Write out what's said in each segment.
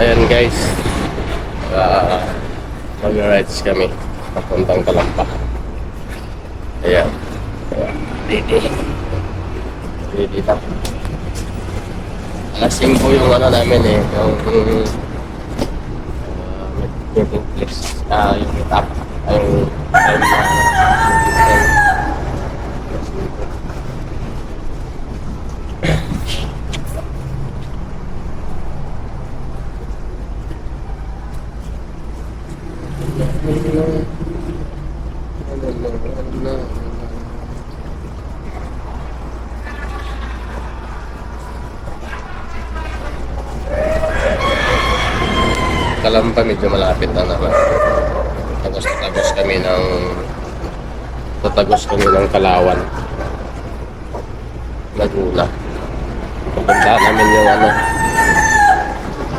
Ayan guys, mag-rides kami papuntang Kalampa. Ayan. Ready na. Alasing po yung ano namin eh, yung meeting place, yung meetup, yung time na Kalampa, medyo malapit na naman. Tatagos kami ng Kalawan, Laguna. Pupuntahan namin yung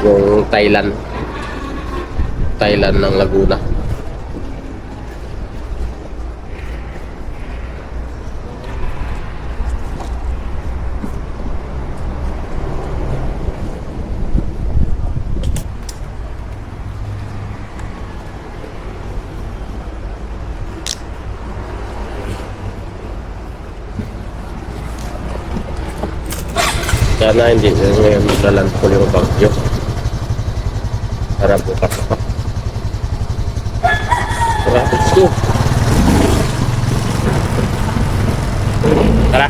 yung Thailand ng Laguna. Sana hindi ngayon maglalantol yung bagyo. Para bukas pa. Let's go. Tara.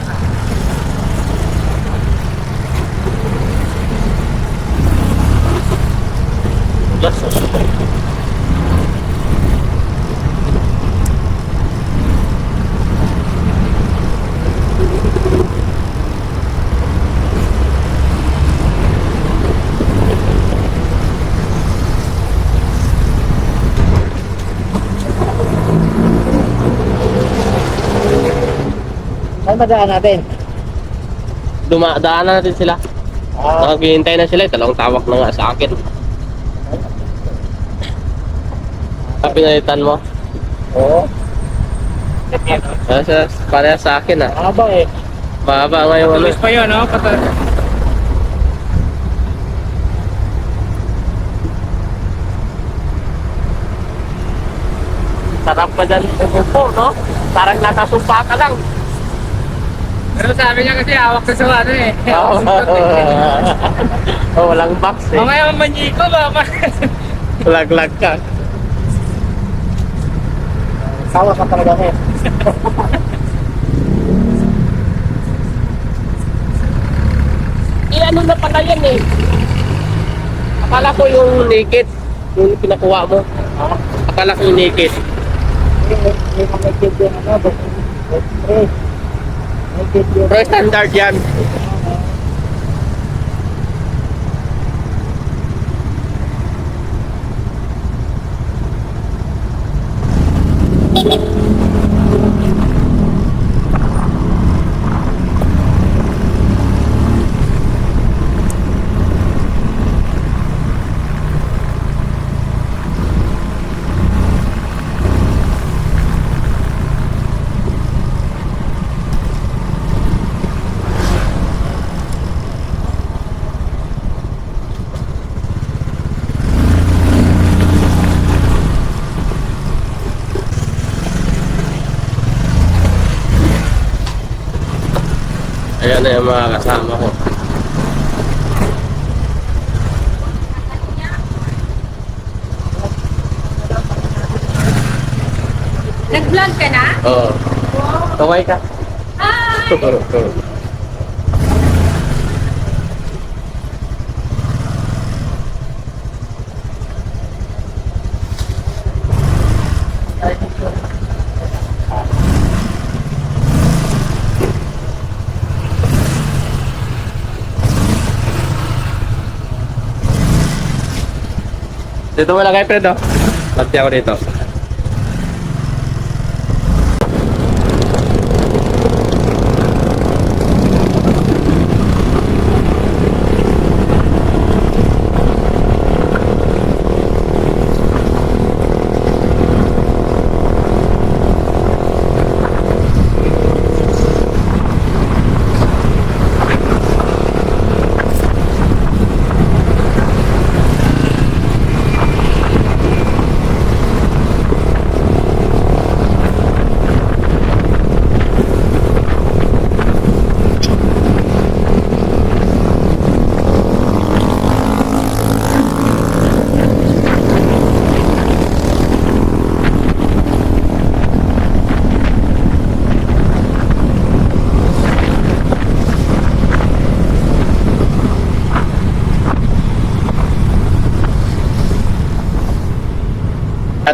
Saan madaan natin? Daanan natin sila. Nakaghihintay na sila. Dalawang tawak na nga sa akin. Pinalitan mo? Oo. Pareha sa akin ah. Mahaba eh. Mahaba nga yung ano. Tulis pa yun, no? Sarap pa dyan umupo, no? Parang nakasumpa ka lang. Pero sabi niya kasi hawak sa ano eh. Oh, walang box eh. Mamaya mamanyiko ba? Lag-lag ka. Sawa ka talaga eh. Ano na pala yan eh. Akala ko yung naked. Yung pinakuha mo. Akala ko yung naked. May mga kid yung ano, Pero standard yan. Ayan na yung mga kasama ko. Nag-vlog ka na? Oo. Kaway ka. Hi! Dito mo lang kay Fred, oh. Lati ako dito.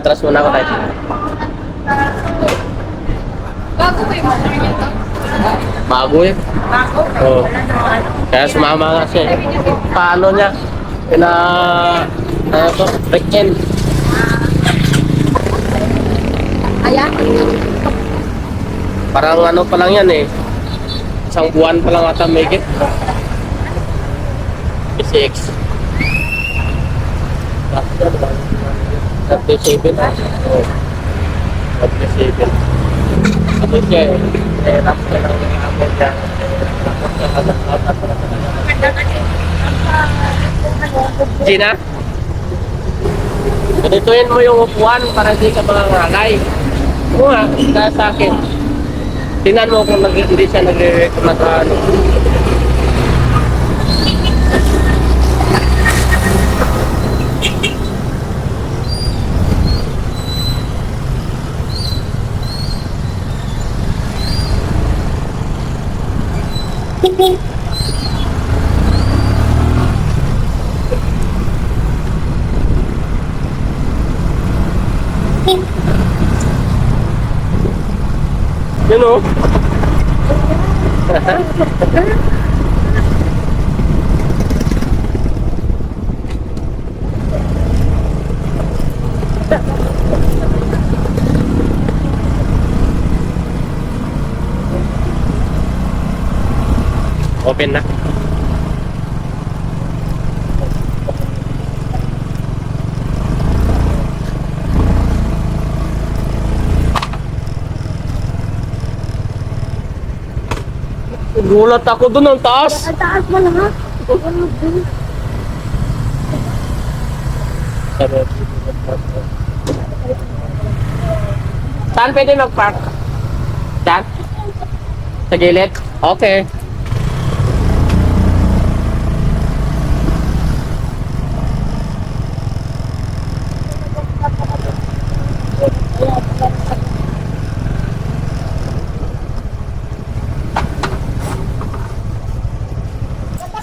Atras muna ako tayo. Bago ba yung motor niyo to? Bago eh. Bago? Oo. Wala na ano. Kaya sumama nga siya eh. Paano niya? Ano to? Break-in. Ayan. Parang ano pa lang yan eh. Isang buwan pa lang ata may git. PCX. 37. Oo. 37. Ano siya eh. Rap ka lang yung amon niya. Gina? Ganituin mo yung upuan para hindi ka mangangalay. Oo nga, kaya sa akin. Tingnan mo kung hindi siya nag-ano. Yun o. Open na. Gulat ako dun ang taas. Ang taas mo lang ha? Saan pwede mag-park? Saan? Sa gilid? Okay.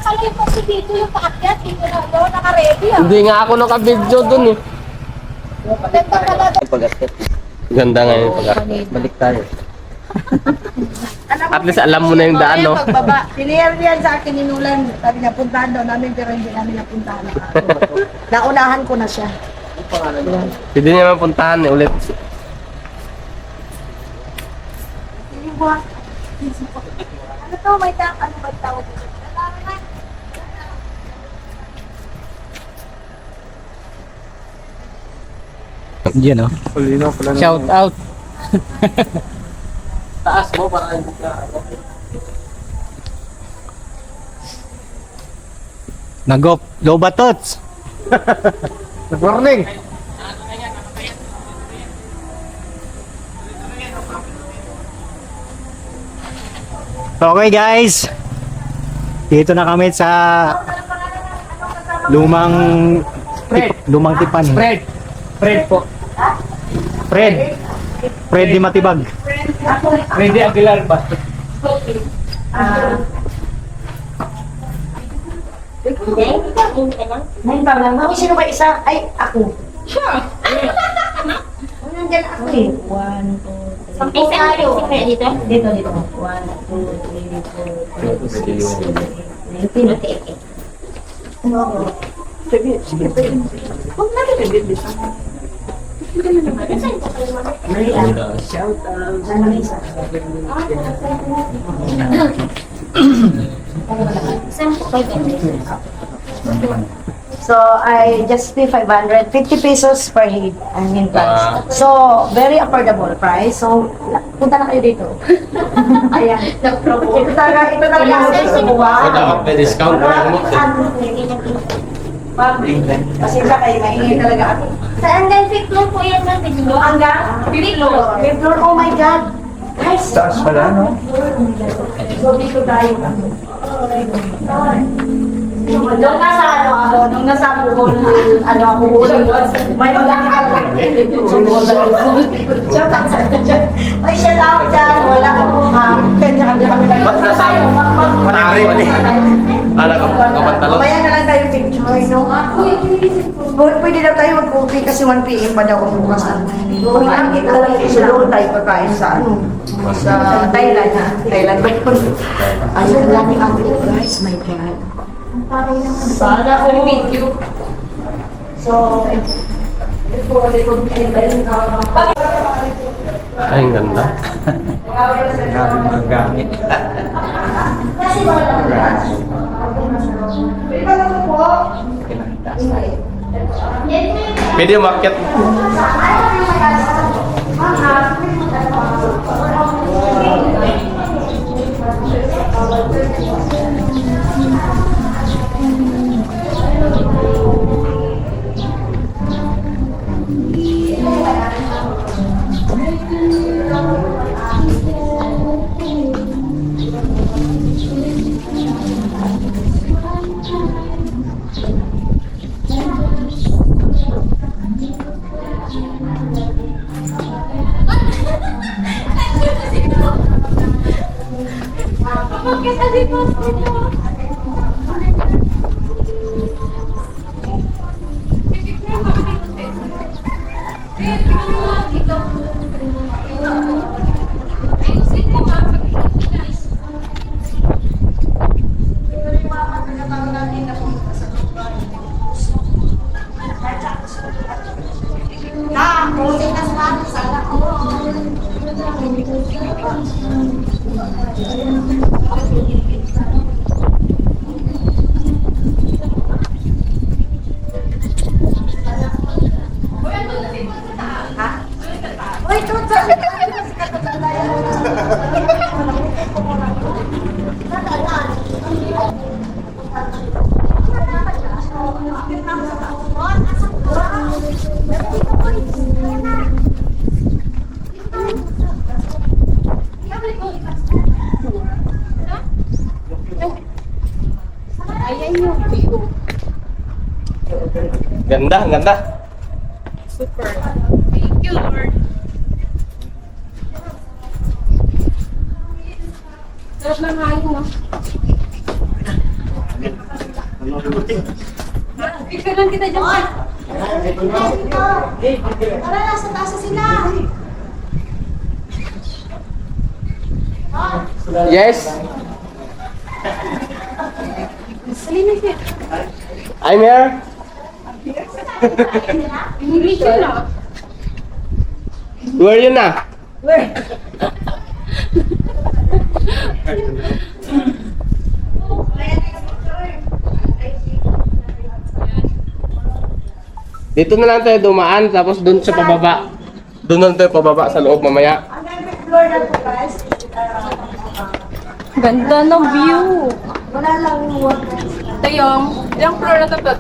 Nakakalayo kasi dito yung paakyat. Dito na doon, naka-ready ah. Hindi nga ako naka-video dun eh. Maganda pala. Ganda nga yung pag-akyat. Balik tayo. At least alam mo na yung daan, no? Pagbaba. Siniyar yan sa akin ni Nulan. Sabi niya, puntahan daw namin pero hindi namin napuntahan. Naunahan ko na siya. Hindi niya mapuntahan eh ulit. Ano to? May ano ba tawag dito? Diyan oh. Shout out. Taas mo para hindi ka. Nagop. Go Batots. Good morning. Okay guys. Dito na kami sa lumang lumang tipan. Fred. Fred po. Fred. Fred di Matibag. Freddy Aguilar ba? Ngayon pa lang. Mami, sino ba isa? Ay, ako. Sure. Nandyan ako eh. 1, 2, 3. Ay, saan kayo? Dito? Dito, dito. 1, 2, 3, 4, 5, 6, 7, 8. Ano ako? Sige, sige. Huwag natin nag-dito. Shout out. Sana may isa. So, I just pay 500, 50 pesos per head, I mean price. So, very affordable price. So, punta na kayo dito. Ayan. Ito talaga yung Dapat may discount. Pasensya kayo, maingay talaga ako. Sa hanggang fifth floor po yan lang. Hanggang? Fifth floor. Fifth floor, oh my God. Guys. Taas pala, no? So, dito tayo. Nung nasa ano ako, nung nasa buhol, ano ako, may magkakal lang. Ay, siya tao dyan, wala ko. Kanya kami kami lang. Ba't nasa- Matari mo ni. Ala ka, kapantalo. Mamaya na lang tayo picture, no? Pwede na tayo mag-coffee kasi 1 p.m. pa daw ang bukas. Kung nakikita lang isuloon tayo pagkain sa ano, sa Thailand ha. Thailand ba yun? Ay, ang daming outlet guys, my God. Sana all. So, ito ulit kong pinitayin na. Ay, ang ganda. Grabe mga gamit. Kasi wala. Iba lang po. Pwede umakyat. Ganda, ganda. Super. Thank you, Lord. Sarap ng hangin, no? Picture lang kita dyan. Tara, nasa taas sila. Yes. Salina siya. I'm here. English yun, no? Where you na? Where? Dito na lang tayo dumaan, tapos doon sa pababa. Doon na lang tayo pababa sa loob mamaya. Ang ganda floor na po guys. Ganda ng view. Wala lang work. Ito yung, ilang floor na ito?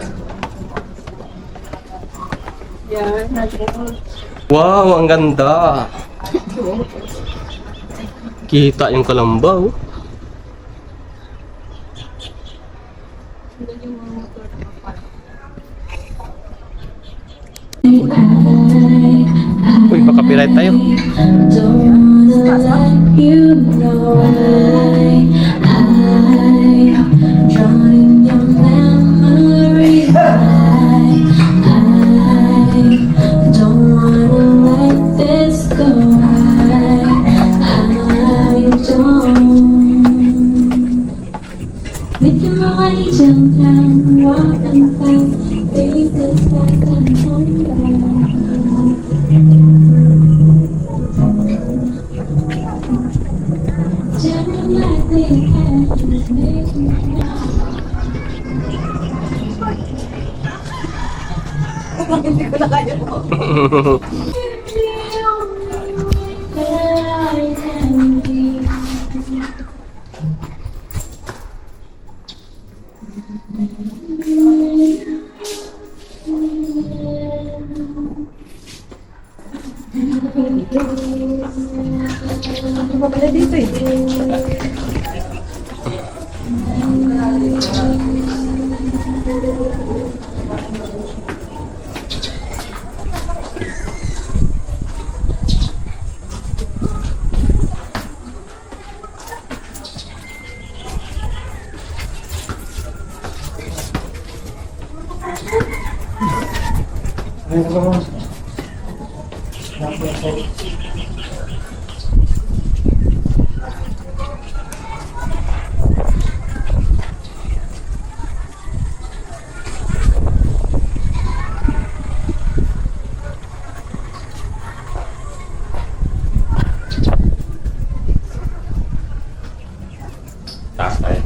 Yan. Wow, ang ganda. Kita yung Kalambaw. Uy, pa-copyright tayo. Hindi ko na kaya po. Ano ba pala dito eh? Tatay.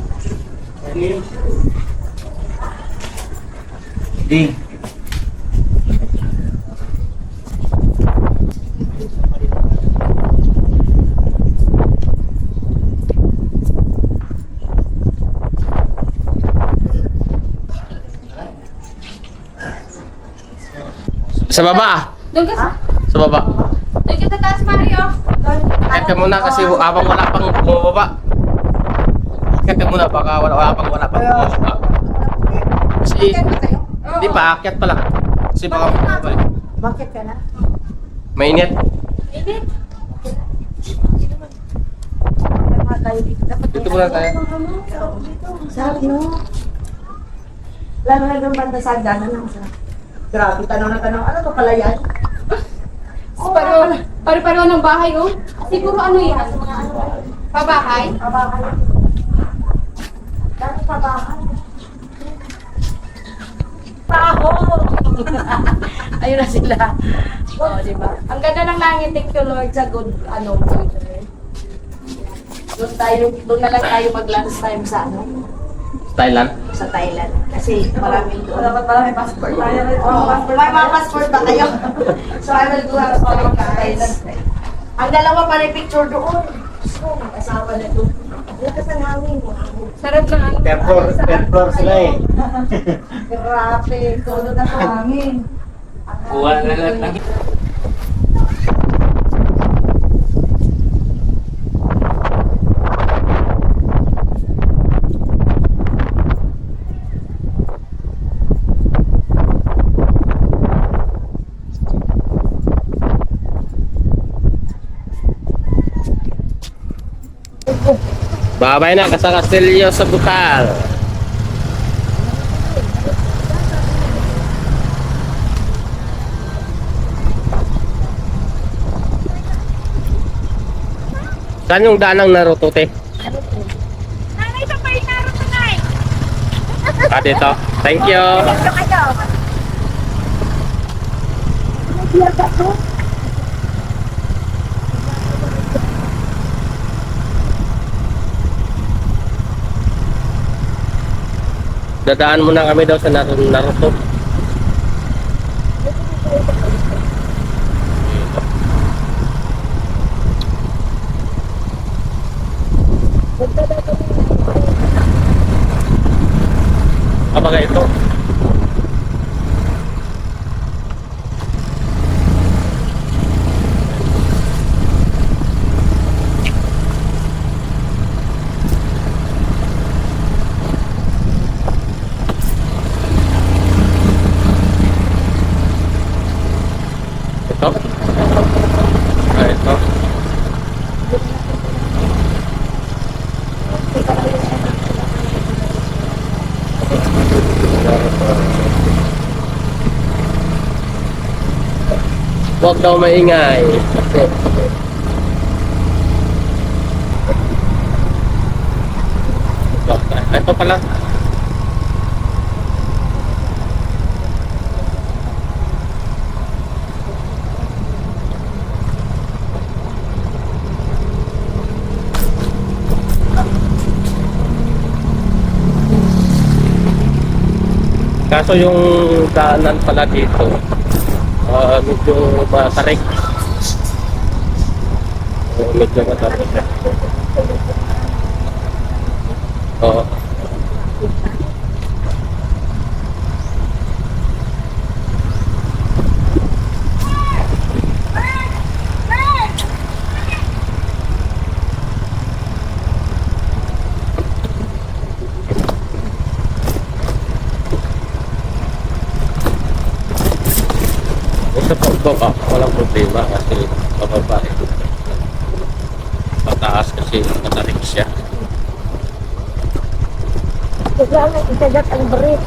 Di. Sa baba. Doon ka Sa baba. doon ka sa taas, Mario. Kahit ka muna kasi habang wala pang bumababa. Kahit ka muna baka wala pang bumababa. Kasi hindi pa, akyat pa lang. Kasi baka bumababa. Bakit ka na? Mainit. Init. Dito muna tayo. Sarap, no? Lalo na yung banda sa hagdanan lang. Grabe, tanong na tanong. Ano to pala yan? Pare-pareho ng bahay, oh. Siguro ano yan? Pabahay? Pabahay. Dati pabahay. Paho! Ayun na sila. Oo, di ba? Ang ganda ng langit, thank you Lord sa good, weather. Doon na lang tayo mag-lunch time sa Thailand. sa Thailand. Kasi maraming doon. Dapat pala may passport tayo. May mga passport ba kayo? So I will do have passport sa Thailand. Ang dalawa pa rin picture doon. So, asawa na doon. Lakas ang hangin. Sarap na ano. Third floor sila eh. Grabe. Todo na sa hangin. Kuha na lang lang. Babay na sa Castillo sa Butal. Saan yung daan ng Naruto, te? Nanay, sa pa yung Naruto, Nay. Ah, dito. Thank you. Dadaan muna kami daw sa Naruto. Apa ito? Ito? Ah, ito. Huwag daw maingay. Ito pala. Kaso yung daanan pala dito, medyo matarik. Medyo matarik. Oo. Sa pagbaba, walang problema kasi pababa ito. Pataas kasi matarik siya. Kailangan itagat ang brief.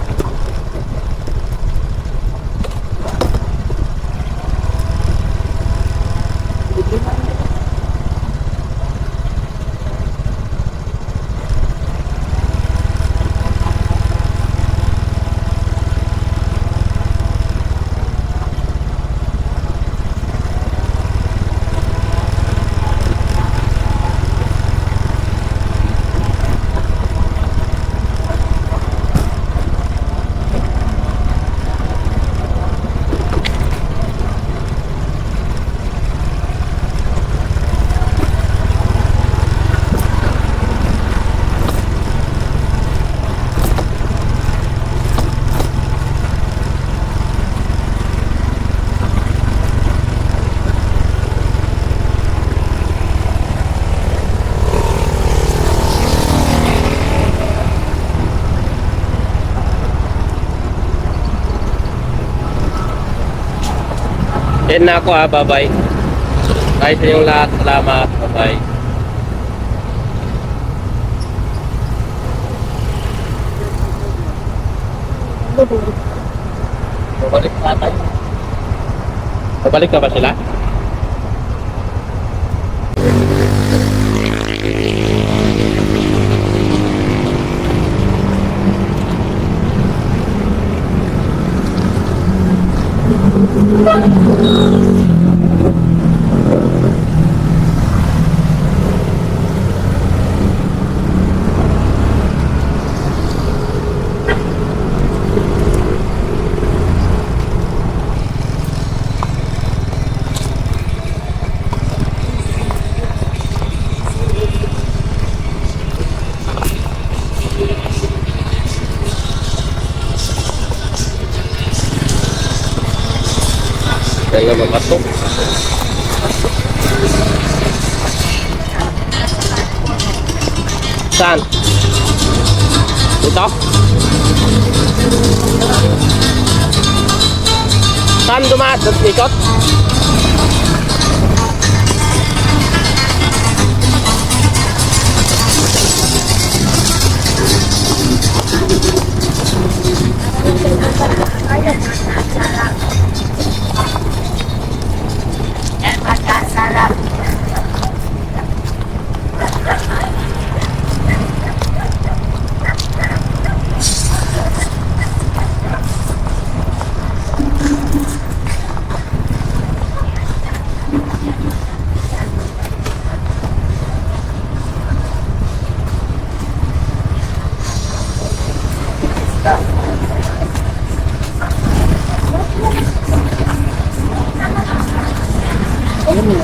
Yan na ako bye-bye. Bye sa inyong lahat. Salamat. Bye-bye. Babalik na tayo. Babalik na ba sila? Kaya makatok. Saan? Dito? Saan dumaan? Ikot?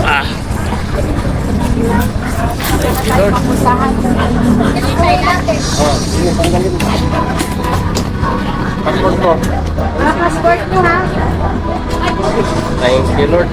Ah. Lord. Oh, sino pang galit? Passport ko. Mga passport mo ha? Thank you, Lord.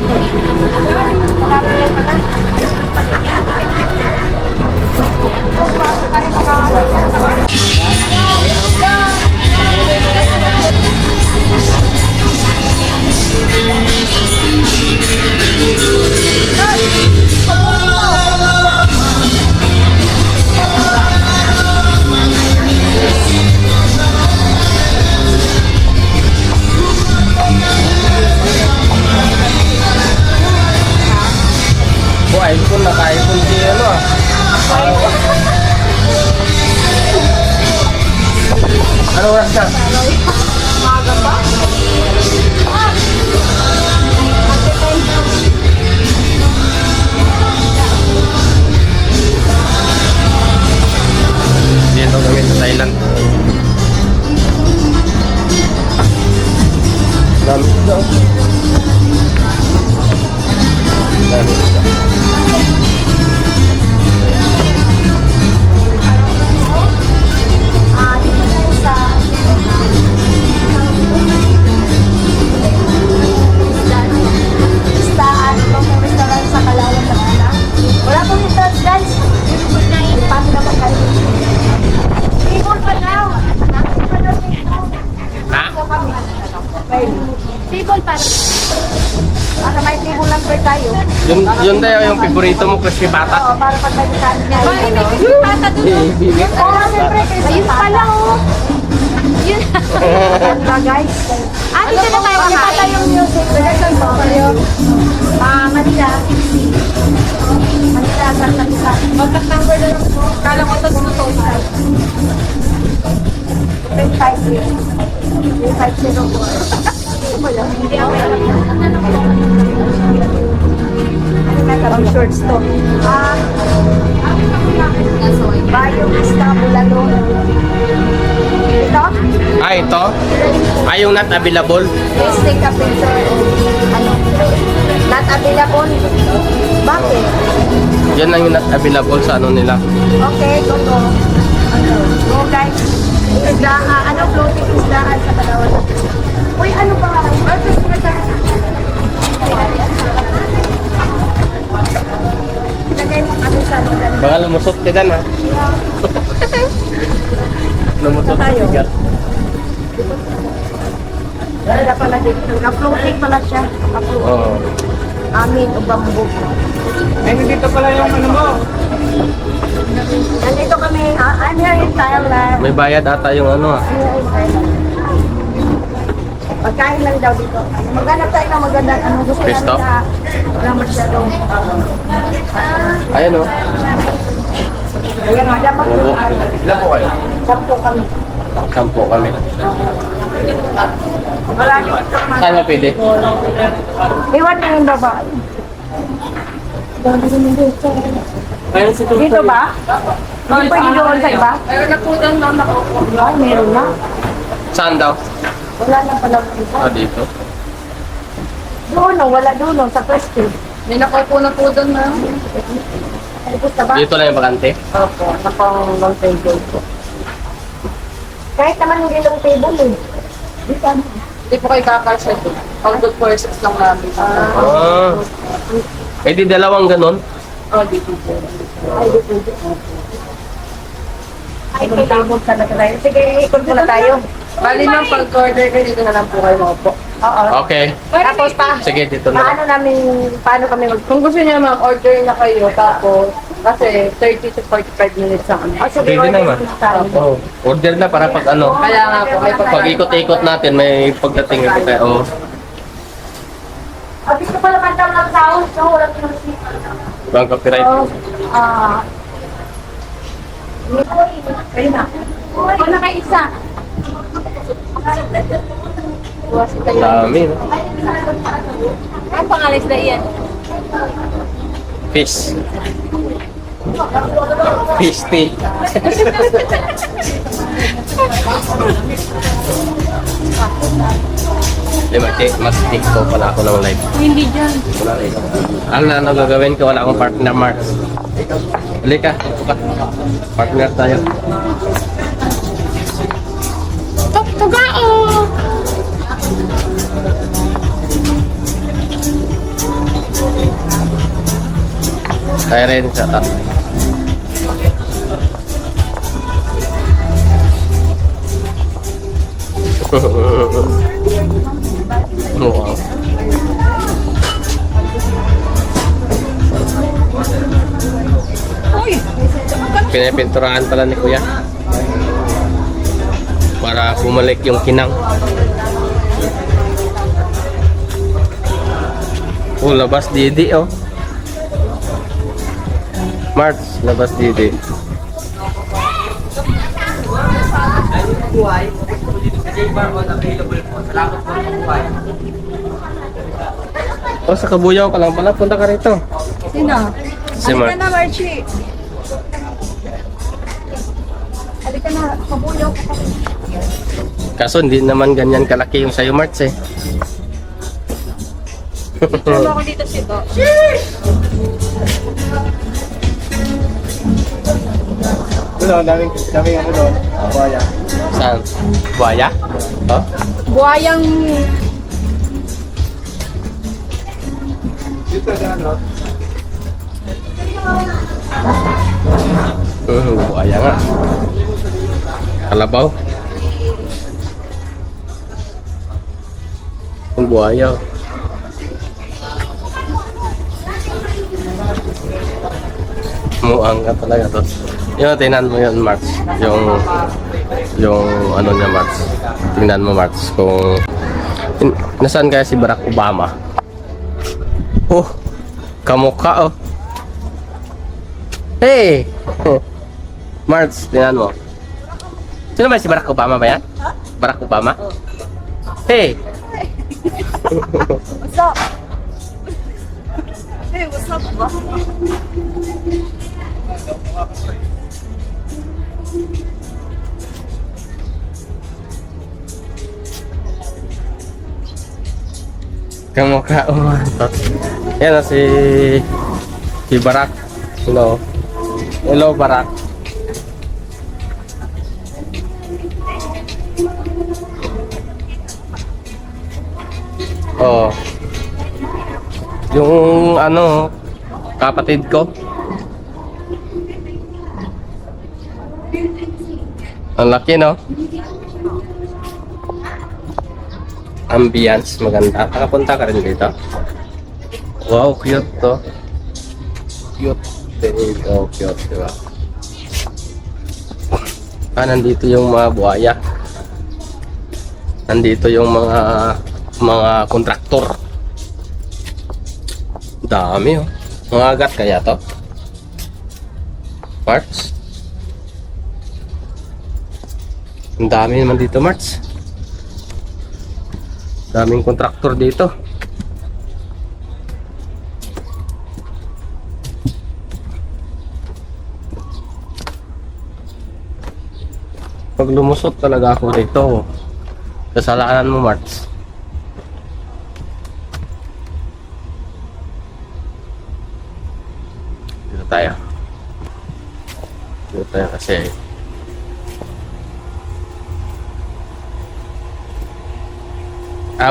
Oh, iPhone na ka-iPhone di ano ah. Ano oras ka? Maga ba? Dito kami sa Thailand. Dami ito. Dami ito. Dito tayo sa itong restaurant sa Kalawang Laguna. Wala pong restaurant guys. Paano naman kayo? Table pa daw. Ha? Table pa. Para may table number tayo. Yun tayo yung favorito mo, crispy pata. Oo, para pag may kanin tayo. Bakit may crispy pata doon? Bibig. Oo, siyempre crispy pala oh. Yun. Ganda guys. Dito na tayo kakain. Yung music. Saan po kayo? Manila. Manila, Santa Isa. Contact number na lang po. Kala ko ito mo total. 350. 350. Wala. Hindi ako alam. Ang shorts to. Bayo, Vista, Bulalo. Ito? Ito? Yung not available. Please take a picture. Ano? Not available? Bakit? Yan lang yung not available sa ano nila. Okay, go. Go guys. Isda, floating isdaan sa Palawan. Uy, ano ba nga? Lagay mo kami sa lugar. Baka lumusot ka dyan ha. Lumusot ka Tayo. bigat. Wala pala dito. Na-floating pala siya. Oo. Amin o bamboo. Ay, dito pala yung ano mo. Nandito kami. I'm here in Thailand. May bayad ata yung ano ah. Here in Thailand. Pagkain lang daw dito. Maghanap tayo ng maganda. Ano gusto Pisto? namin na wala masyadong. Ayan o. Kaya nga dapat Oo. Ilan po kayo? sampo kami. Sampo kami. Marami. Saan na pwede? Iwan na yung babae. Ayun si Dito ba? Hindi pwede doon sa iba? Ayun na po doon na nakukuha. Ay, meron na. Saan daw? Wala na pala dito. Ah, dito. Doon, no, wala doon, no, sa pwesto. May nakukuha na po doon na. Ay, gusto ba? Dito lang yung bakante. Opo, nakang table po. Kahit naman hindi lang table eh. Dito ano? Hindi po kayo kakasya doon. Pag good persons lang namin. Ah. Eh di dalawang ganon. Oh, dito po. Ay, dito. Ay, may table talaga tayo. Sige, ikot muna tayo. Bali nang pag-order kayo, dito na lang po kayo po. Oo. Okay. Tapos pa, Sige, dito na. paano kami Kung gusto niya mag-order na kayo, tapos kasi 30 to 45 minutes ang ano. Oh, sige, Pwede order naman. muna tayo. Oh, order na para pag ano. Kaya nga po, may Pag ikot-ikot natin, may pagdating ito tayo. Oh. Ah, gusto pala man daw ng sound, so wala ko naman Ibang copyright. Kayo na. Wala kayo isa. Dami, no? Ang pangalan sila yan? Fish. Fish tea. Mas TikTok pala ako ng live. Hindi dyan. Wala rin. Ano gagawin ko? Wala akong partner, Mark. Halika. Partner tayo. Tugao! Tayo rin sa top. Wow. Pinipinturahan pala ni Kuya para bumalik yung kinang. Oh, labas Didi oh. March, labas Didi. Oh, sa Kabuyaw ka lang pala. Punta ka rito. Sino? Si March. na, Marchie. Halika na, kabuyaw ka pa. Kaso hindi naman ganyan kalaki yung sa'yo, March eh. Tama ako dito si Bo. Doon, daming ano doon. Buhaya. Saan? Buhaya? Oh? Buhayang... Dito na ano. Buhaya nga. Kalabaw. Yung buhaya. Muang ka talaga to. Yun, tingnan mo yun, March. Yung ano niya, March. Tingnan mo, March, kung nasaan kaya si Barack Obama? Oh, kamukha, oh. Hey! March, tingnan mo. Sino ba si Barack Obama ba yan? Barack Obama? Hey! What's up? Hey, what's up, ba? Kamukha, oh. Yan na si Barack. Hello. Hello, Barack. Oh. Yung ano, kapatid ko. Ang laki, no? ambience, maganda. Nakapunta ka rin dito. Wow, cute to. Cute. Oh, cute, diba? Nandito yung mga buhaya. Nandito yung mga kontraktor. Dami, oh. Mga agat kaya to? Parts? Ang dami naman dito, Marts. Daming kontraktor dito. Pag lumusot talaga ako dito, kasalanan mo, Marts. Dito tayo. Dito tayo kasi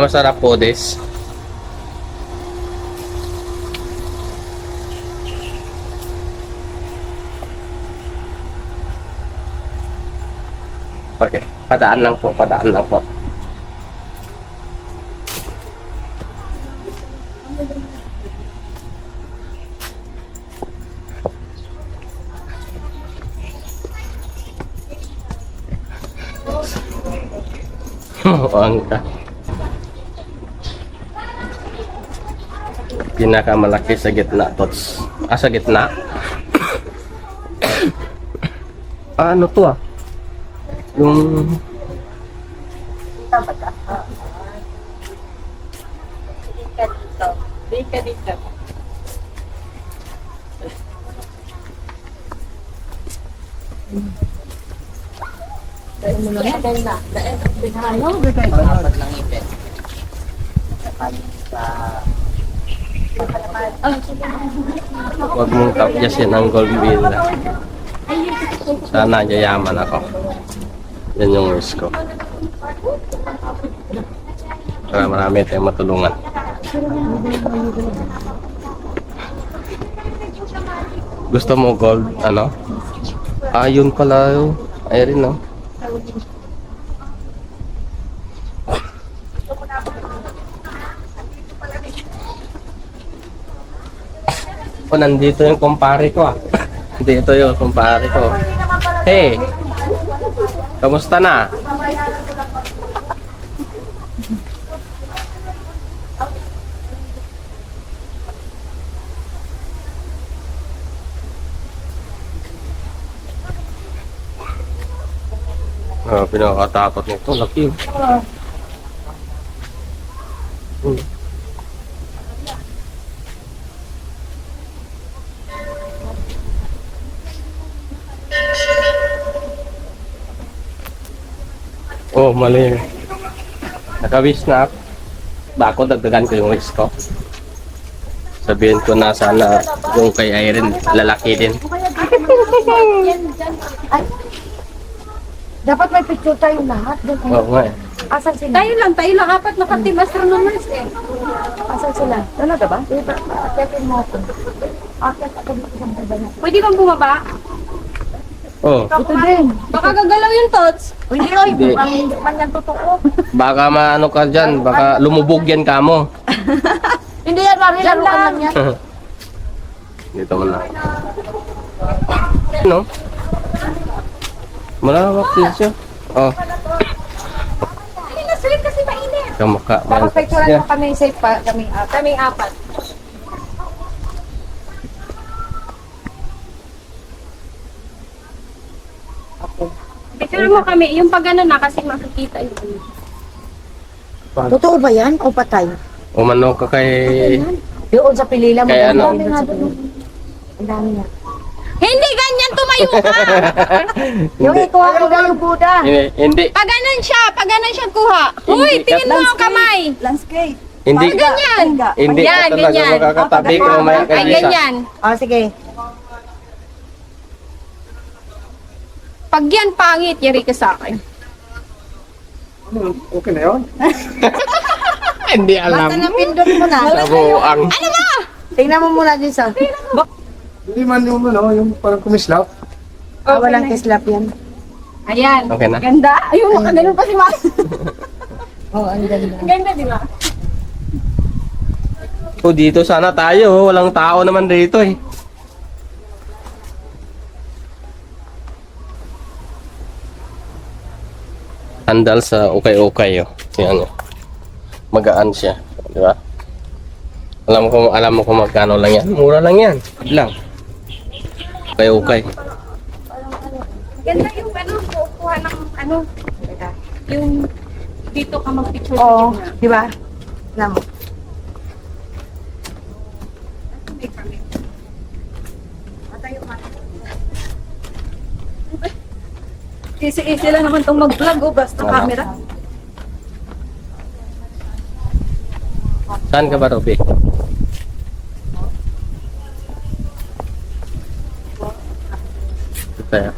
masarap po this. Okay, padaan lang po, padaan lang po. Angka. Pinakamalaki sa gitna, tots. Sa gitna. Ano to ah? Yung Dika dito. huwag mong tapyasin ang gold bill. Sana yayaman ako. Yan yung wish ko. Para marami tayong matulungan. Gusto mo gold, ano? Yun pala yun. Ay rin, no? Nandito yung kumpare ko, ah. Dito yung kumpare ko. Hey! Kamusta na? Pinakatakot nito. Laki yun. Oh, mali. Naka-wish na ako. Bako, dagdagan ko yung wish ko. Sabihin ko na sana yung kay Irene, lalaki din. Dapat may picture tayo lahat. Oo nga eh. Asan sila? Tayo lang, apat na ka-team astronomers eh. Asan sila? Talaga ba? Diba, akyatin mo ako. Akyat ako dito sa baba. Pwede bang bumaba? Oh, Ito din. Baka gagalaw yung tots. Hindi, oy. Hindi. Ang hindi man yan totoo. baka maano ka dyan, baka lumubog yan ka mo. Hindi yan, Mari. Laruan lang yan. Dito mo na. No? Malawak din siya. Oh, Hindi na sweet kasi mainit. kamukha. Tapos picturean mo kami safe pa, kaming apat. Picture mo kami, yung pag ano na kasi makikita yun. Totoo ba yan? O patay? Umano ka kay... Doon sa pilila mo. Kaya ano? Ang dami nga doon. Ang dami nga. Hindi ganyan tumayo ka! Yung ikuha ko daw yung Buddha. Hindi. Pag ganun siya kuha. Uy, Hindi tingin mo ang kamay. Landscape. Hindi. Pag ganyan. Hindi Yan, ka talaga ganyan. makakatabi ko mamaya kay Ay, Lisa. ganyan. O, sige. Pag yan pangit, yari ka sa akin. Okay na yun. Hindi alam. Basta napindot mo na. Sabuang. Ano ba? Tingnan mo muna din sa. Hindi man yung ano, yung parang kumislaw. Walang kislap yan. Ayan. Okay na? Ganda. Ayun, nakaganon pa si Mas. Oh, ang ganda. Ganda, di ba? O dito sana tayo, walang tao naman dito eh. Handal sa ukay-ukay oh. Yan oh. Magaan siya, di ba? Alam mo kung magkano lang yan. Mura lang yan. Lang. Ukay-ukay. Ganda yung ano, kukuha ng ano. Yung dito ka mag-picture. Oo, di ba? Alam mo. Easy lang naman itong mag-vlog oh, basta Wala. camera. Saan ka ba, Ruby? Kaya.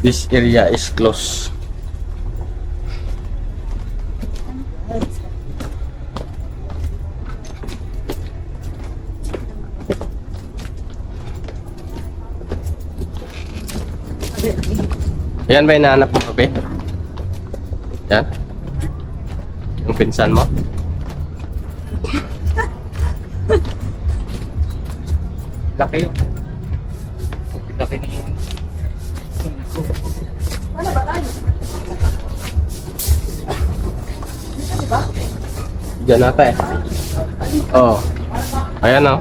This area is closed. Yan ba yung nahanap mo, Ruby? Yan? Yung pinsan mo? Laki yun. Laki na yun. Diyan nata eh. Oh. Ayan oh.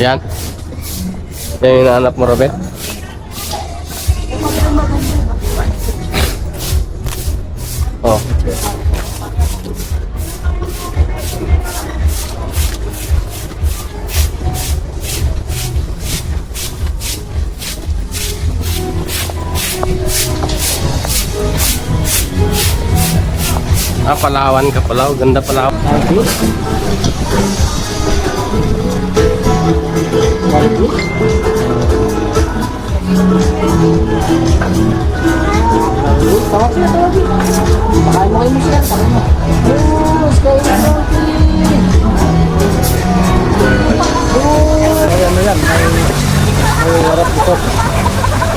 Yan. Yan yung hinahanap mo, Robert. Oh. Ah, Palawan ka pala. Ganda Palawan.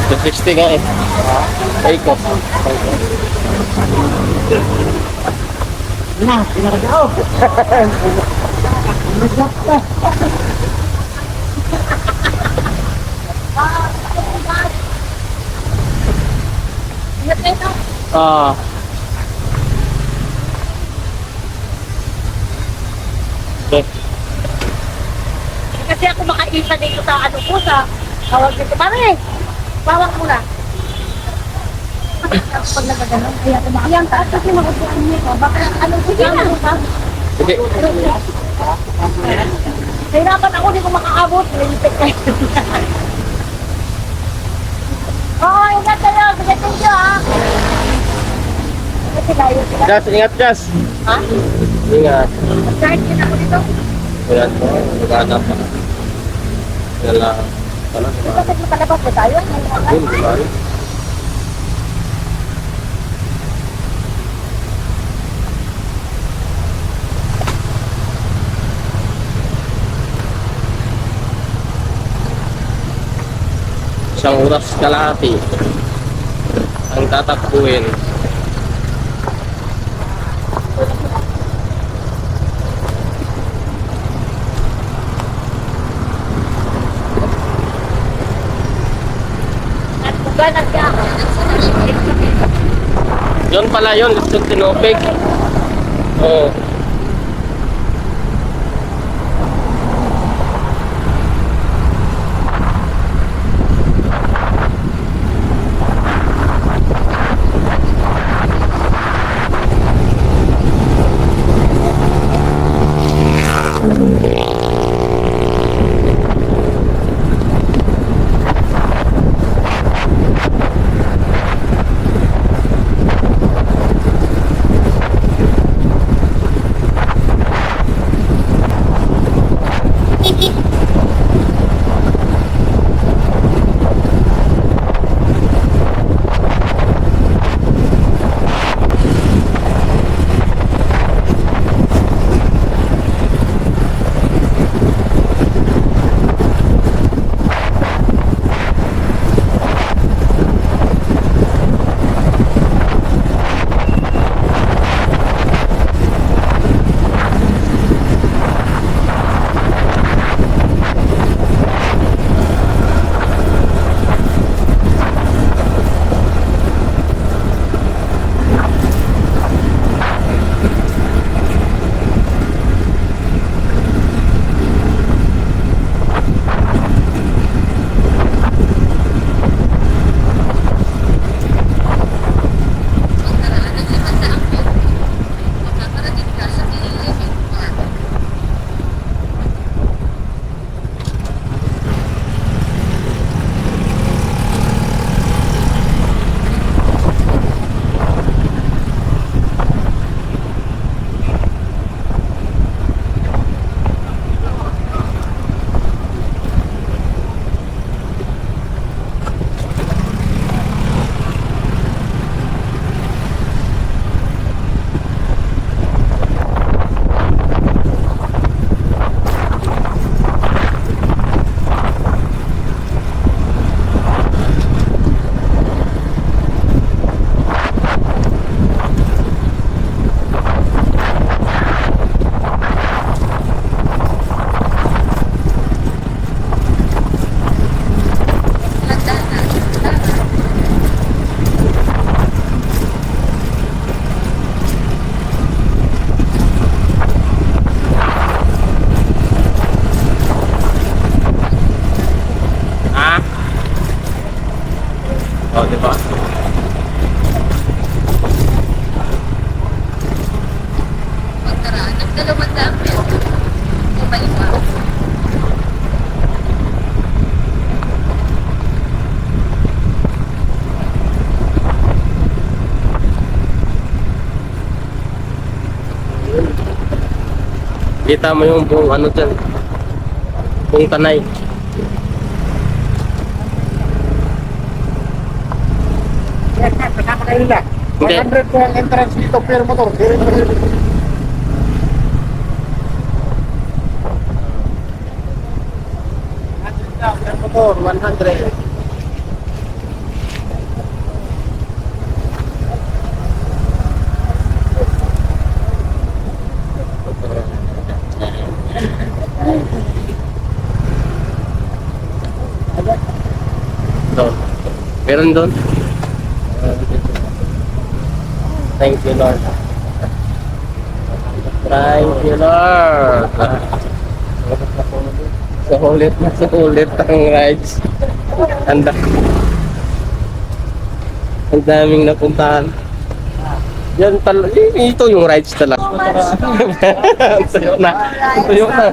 The 60 nga eh. Ay ko. Ingat na ito. Ah. Okay. Kasi ako makaisa dito sa ano po, sa tawag dito. Pare, bawak mo na. Pag nagaganon, kaya tumakas. Yan, taas kasi makukuhan niyo ito. Baka anong sige na. Sige. Nahirapan ako, hindi ko makaabot. Nilipit kayo. Oo, ingat kayo. Sige, thank you ha. Kasi layo sila. Jas, ingat Jas. Ha? Ingat. Mag-charge din ako dito. Ayan po. Maganda pa. Yan lang. Ano? Kasi makalabas ba tayo? Yun, di ba? Isang oras kalahati ang tatakbuhin. Ganag ka. Yun pala yun, Litsog Tinopig. Oo. Kita mo yung buong ano dyan. Buong tanay. Hindi. 100 po ang entrance dito per motor. Per motor, 100. Doon. Meron doon. Thank you, Lord. Thank you, Lord. Sulit ang rides. Ang daming napuntahan. Yan talaga. Ito yung rides talaga. Tuyo na. Tuyo na.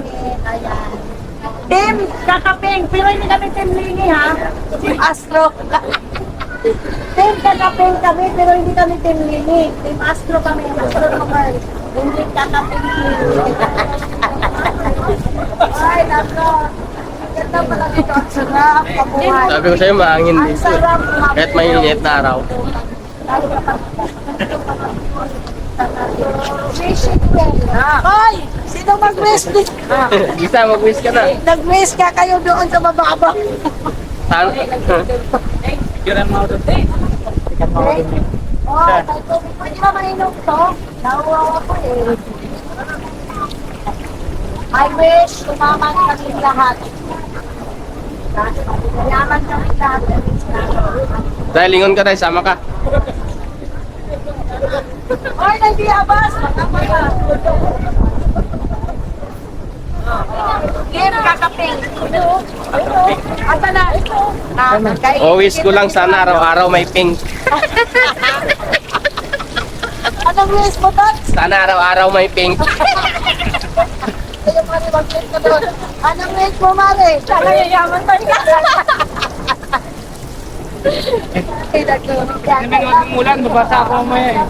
Team Kakaping, pero hindi kami Team Lini ha. Team Astro. Team Kakaping kami, pero hindi kami Team Lini. Team Astro kami, Astro naman. Hindi Kakaping Team. Ay, nako. Ganda pala dito. Ang sarap, kabuhay. Sabi ko sa'yo, maangin Ang dito. sarap. Kahit mainit na araw. Hoy! Sino mag-wish din? Gisa, mag-wish ka na. Nag-wish ka kayo doon sa mababa. Saan? Oh, pwede ba mainom to? Nawawa ko eh. I wish tumaman kami lahat. Yaman kami lahat. Dahil lingon ka tayo, sama ka. Hoy, nag-iabas! Game kakaping. Ata na ito. O, wish ko lang sana araw-araw may pink. Anong wish mo, Tots? Sana araw-araw may pink. Kayo Mari, mag-wish ka doon. Anong wish mo, Mari? Sana yayaman pa rin ka. Mulan, mabasa ako mamaya eh.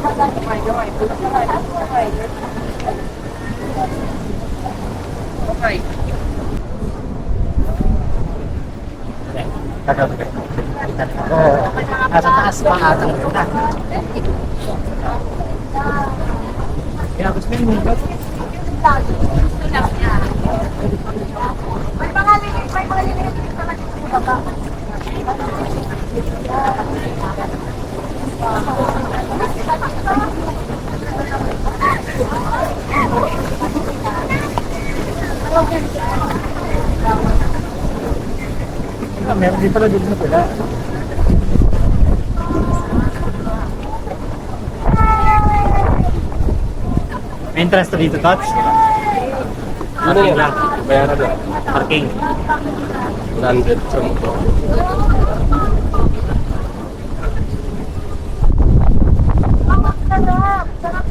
Nasa taas pa ata. Kaya gusto mo yung May mga limit na baba. meron din pala dito na pala. May entrance to dito, Tots? Parking lang. Bayaran lang. Parking. 100 sa motor. Sarap! Sarap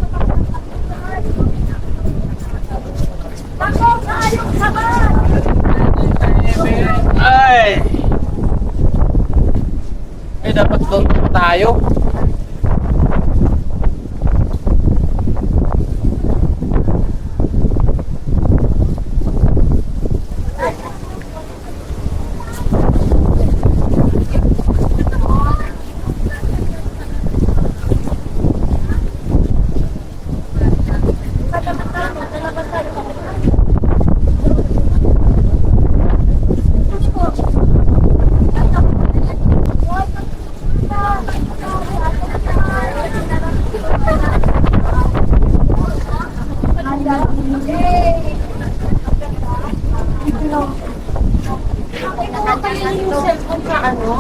Ako, kaayong sabat! Ay! Ay, dapat doon tayo.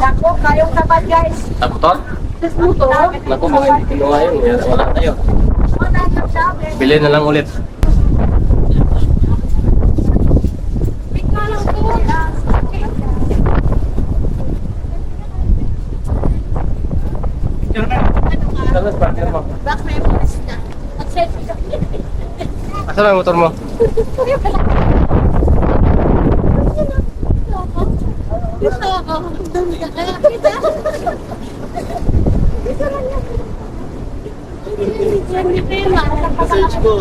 Ako, kayong sabat, guys. Tapos? Tapos mo to? Naku, mga hindi kinuha yun. Wala tayo. Bili na lang ulit. Dapat parking mo. Back memories na. Nag-selfie ka. Asan ang motor mo? Gusto ako. Doon ka. Kita. Gusto lang yan. Message ko.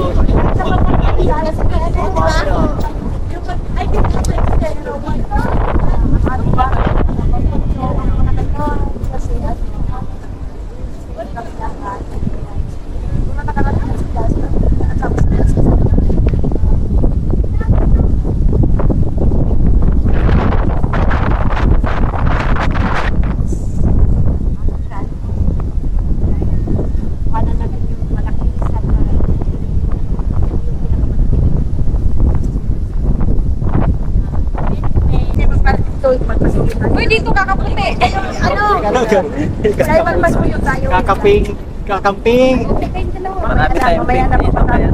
Uy, dito kakaputi. Ano? Kaya magpasuyo tayo. Kakamping. Marami tayong pink dito. Kaya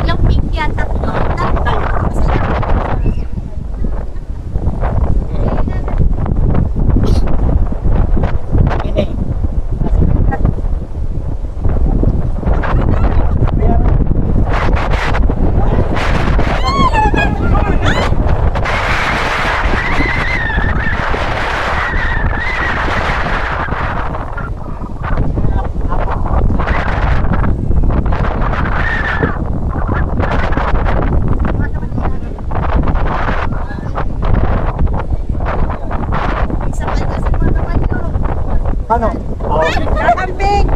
Ilang pink yan? Tatlo. Ano? Kakamping!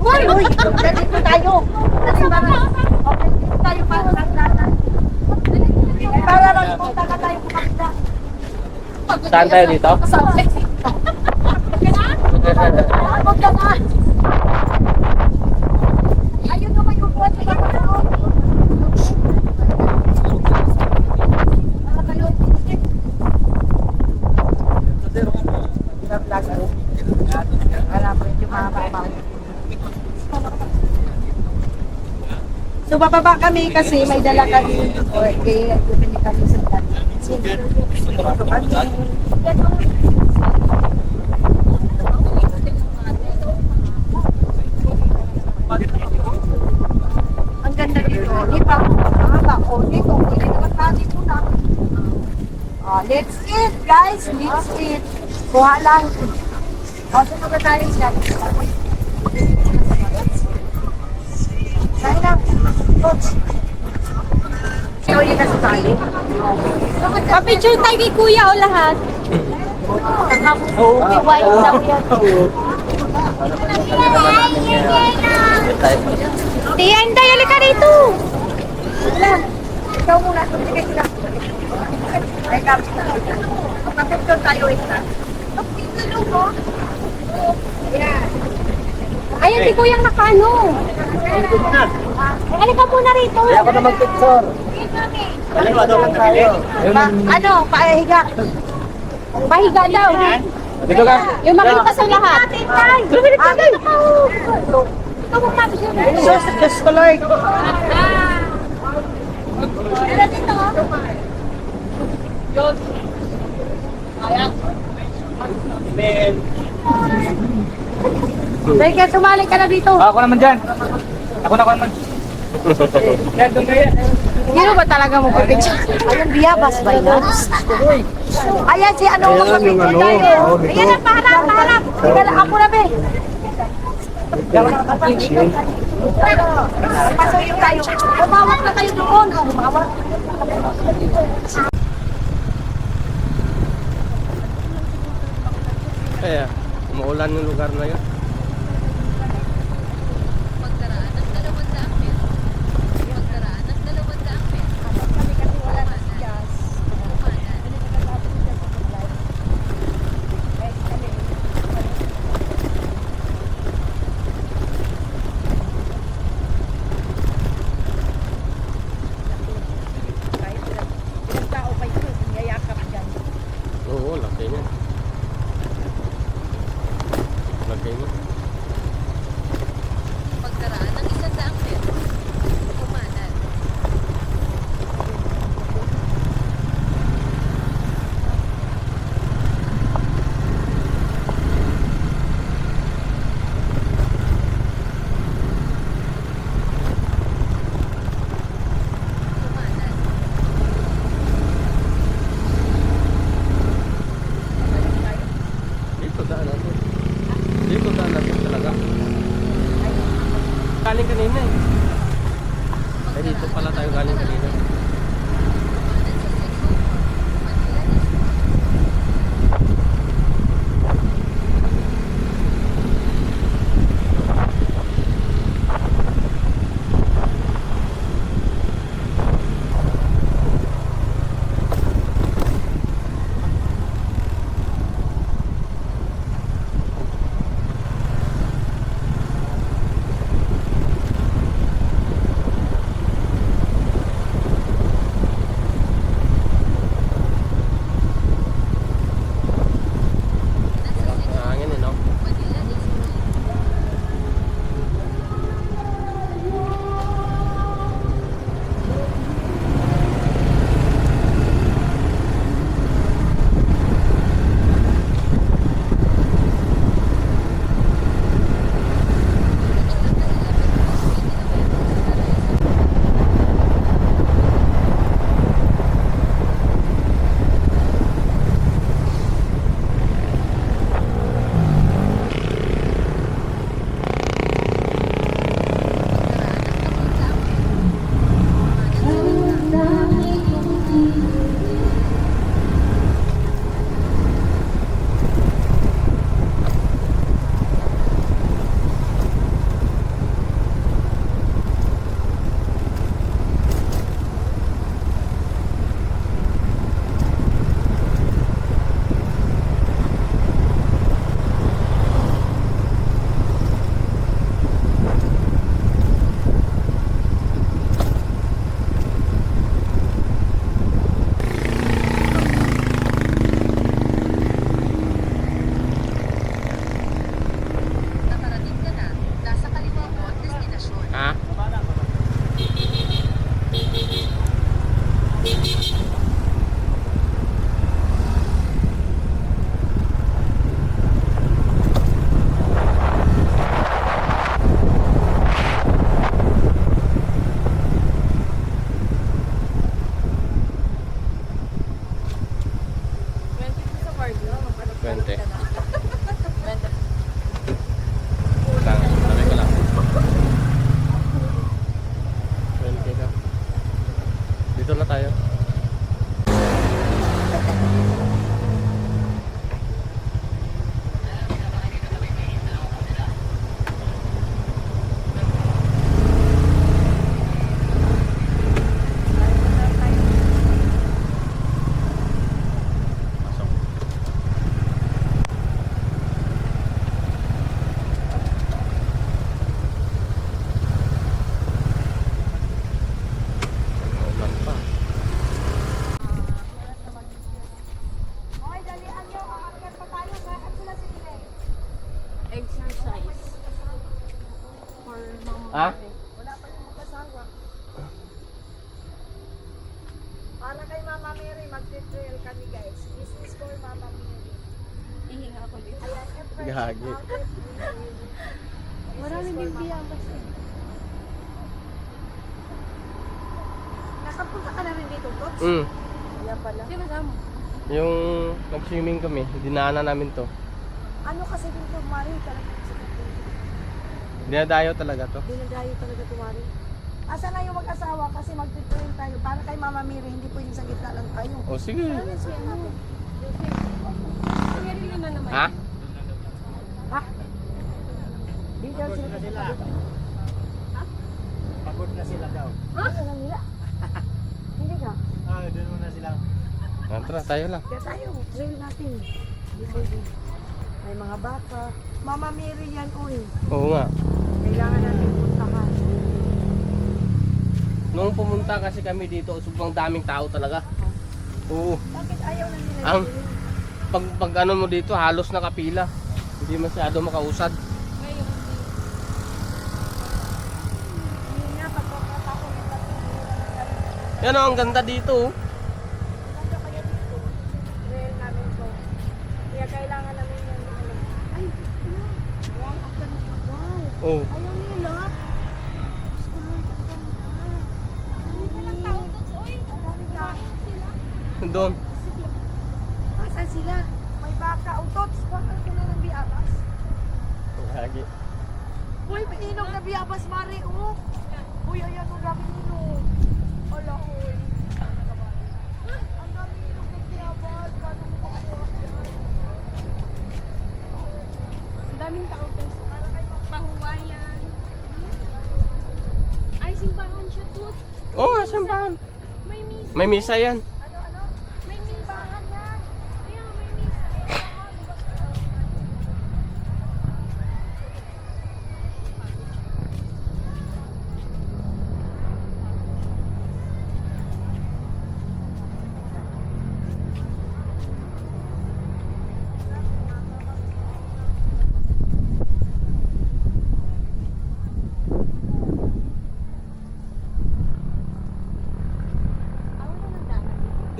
Uy! Uy! Dito tayo! Tayo para lang natin. Para lang punta ka tayo sa kapila. Saan tayo dito? Huwag ka na! Ayun naman yung buwan sa kapila. So, bababa kami kasi may dala kami. Okay, bumili kami sa Ang ganda dito. Di pa ako. Dito. Pwede naman natin po na. Let's eat, guys. Let's eat. Kuha lang. Sino ba tayo dyan? Tayo lang. Coach. Ikaw kasi tayo. Papicture tayo kay kuya o lahat. White daw yan. Tiyan, tayo halika rito. Ikaw muna. Sige sila. Ay, kapit na. Papicture tayo isa. Ayan si kuyang nakaano. Halika muna rito. Ako na mag-picture. Ano? Pahiga. Pahiga daw. Dito ka. Yung makita sa lahat. Lumilip ka tayo. Tawag natin siya. Diyos ko, Lord. Teka, sumali ka na dito. Ako naman dyan. Ako naman. Sino ba talaga mo picture? Ayun, biyabas ba yun? Ayan si ano, magpapicture tayo. Ayan na, paharap, paharap. Sige lang, ako na be. Pasuyo tayo. Umawak na kayo doon. Umawak. Kaya, umuulan yung lugar na yun. Malay mo. Pagkaraan ng 100 metro, kumanan. Kumanan. Dito daan natin. Dito daan natin talaga. Galing kanina eh. Ay, dito pala tayo galing kanina. Hangin eh, no? Nakarating ka na. Nasa kaliwa mo ang destinasyon. Ha? Sa Cardio, 20. Lang, sabi ko lang. 20 ka. Dito na tayo. Pasok. Ulan pa. Okay, dalihan nyo. Aakyat pa tayo. Saan sila sila? Exercise. For mama. Ha? Wala pa yung mag-asawa. Para kay Mama Mary, mag-trail kami guys. This is for Mama Mary. Ihinga ako dito. Ayan, every Gagi. Maraming din biyabas eh. Nakapunta ka na rin dito, Tots? Kaya pala. Di ba tama? Yung nag-swimming kami, dinaanan namin to. Ano kasi dito, Mari? Talagang sa dito. Dinadayo talaga to. Dinadayo talaga ito, Mari. Asa na yung mag-asawa kasi mag-trail tayo. Para kay Mama Mary, hindi pwedeng sa gitna lang tayo. O sige. Ano si ano? Meron na naman. Ha? Ha? Dito sila sa Pagod na sila daw. Ano lang nila? Hindi ka? Ah, doon muna sila. Tara, tayo lang. Kaya tayo, trail natin. Hindi pwede. May mga baka. Mama Mary yan, uy. Oo nga. Kailangan natin puntahan. Nung pumunta kasi kami dito, sobrang daming tao talaga. Oo. Bakit ayaw na nila? Ang pag ano mo dito, halos nakapila. Hindi masyado makausad. Yan o, ang ganda dito. Rail namin to. Kaya kailangan namin yung ay, wow, ang ganda. Wow. Oh. Ayaw nila. Doon. Asan sila? May baka. Utot. Bakit ko na ng biabas? Lagi. Uy, may inog na biabas, Mari. Oh. Uy, ayan ang dami inog. Ala, uy. Ang dami inog na biabas. Gano'n mo ako. Ang daming tao guys. Para kayo magpahuwayan. Ay, simbahan siya tut. Oo, oh, simbahan. May misa. May misa yan. May simbahan yan. Kaya may misa.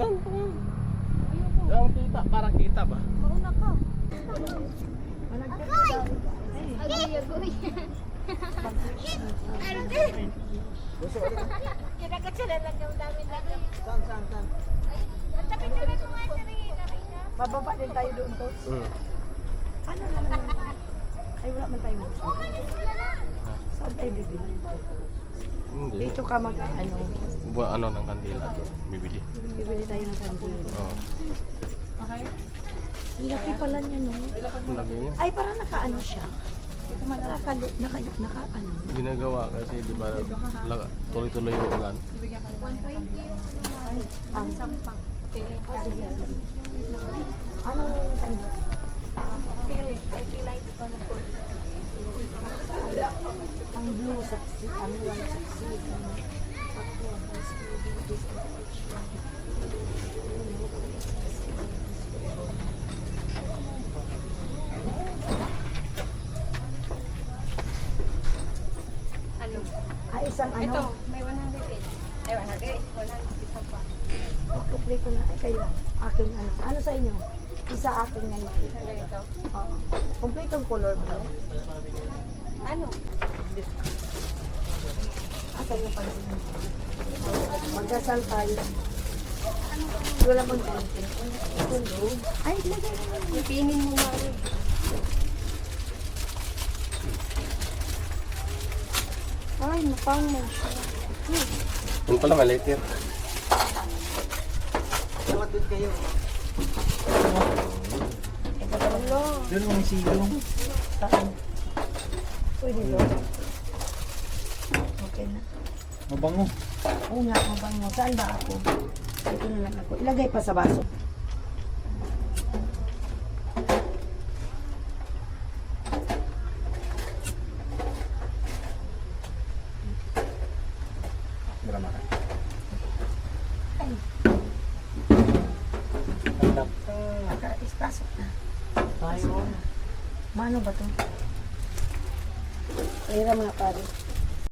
Ganito. Ang kita, parang kita ba? Mauna ka. Agoy. Kinagat sila lang yung dami na. Saan? Ang tabi-tabi ko nga siya rin. Bababa din tayo doon to. Ano naman? Ay, wala man tayo. Saan tayo bibili? Hindi. Dito ka mag, ano, Ano ng kandila doon, bibili. bibili tayo ng kandila. Oo. Ang laki pala niya, no? Ang laki niya. Ay, parang naka-ano siya. Naka-ano. Ginagawa kasi di ba tuloy-tuloy yung ulan. Ang sampang. Ano yung kandila? Ang blue saksi, ang white saksi. Ay, isang ano? Ito, may 108. Ay, 108. 100 isa pa. Kumpleto na kayo. Akin ano? Ano sa inyo? Isa akin yan. Ito. Oo. Kumpletong color blue. Ano? Asa yung pansin? Magdasal tayo. Wala mong pansin. Ay, lagay na lang. Ipinin mo nga rin. Ay, napang mo siya. Yun pala maliit yan. Doon yung silong. Saan? Pwede doon. Okay na. Mabango. Oo nga, mabang mo. Saan ba ako? Ito na lang ako. Ilagay pa sa baso. Pasok na. Tayo. Mano ba to? Pera mga pare.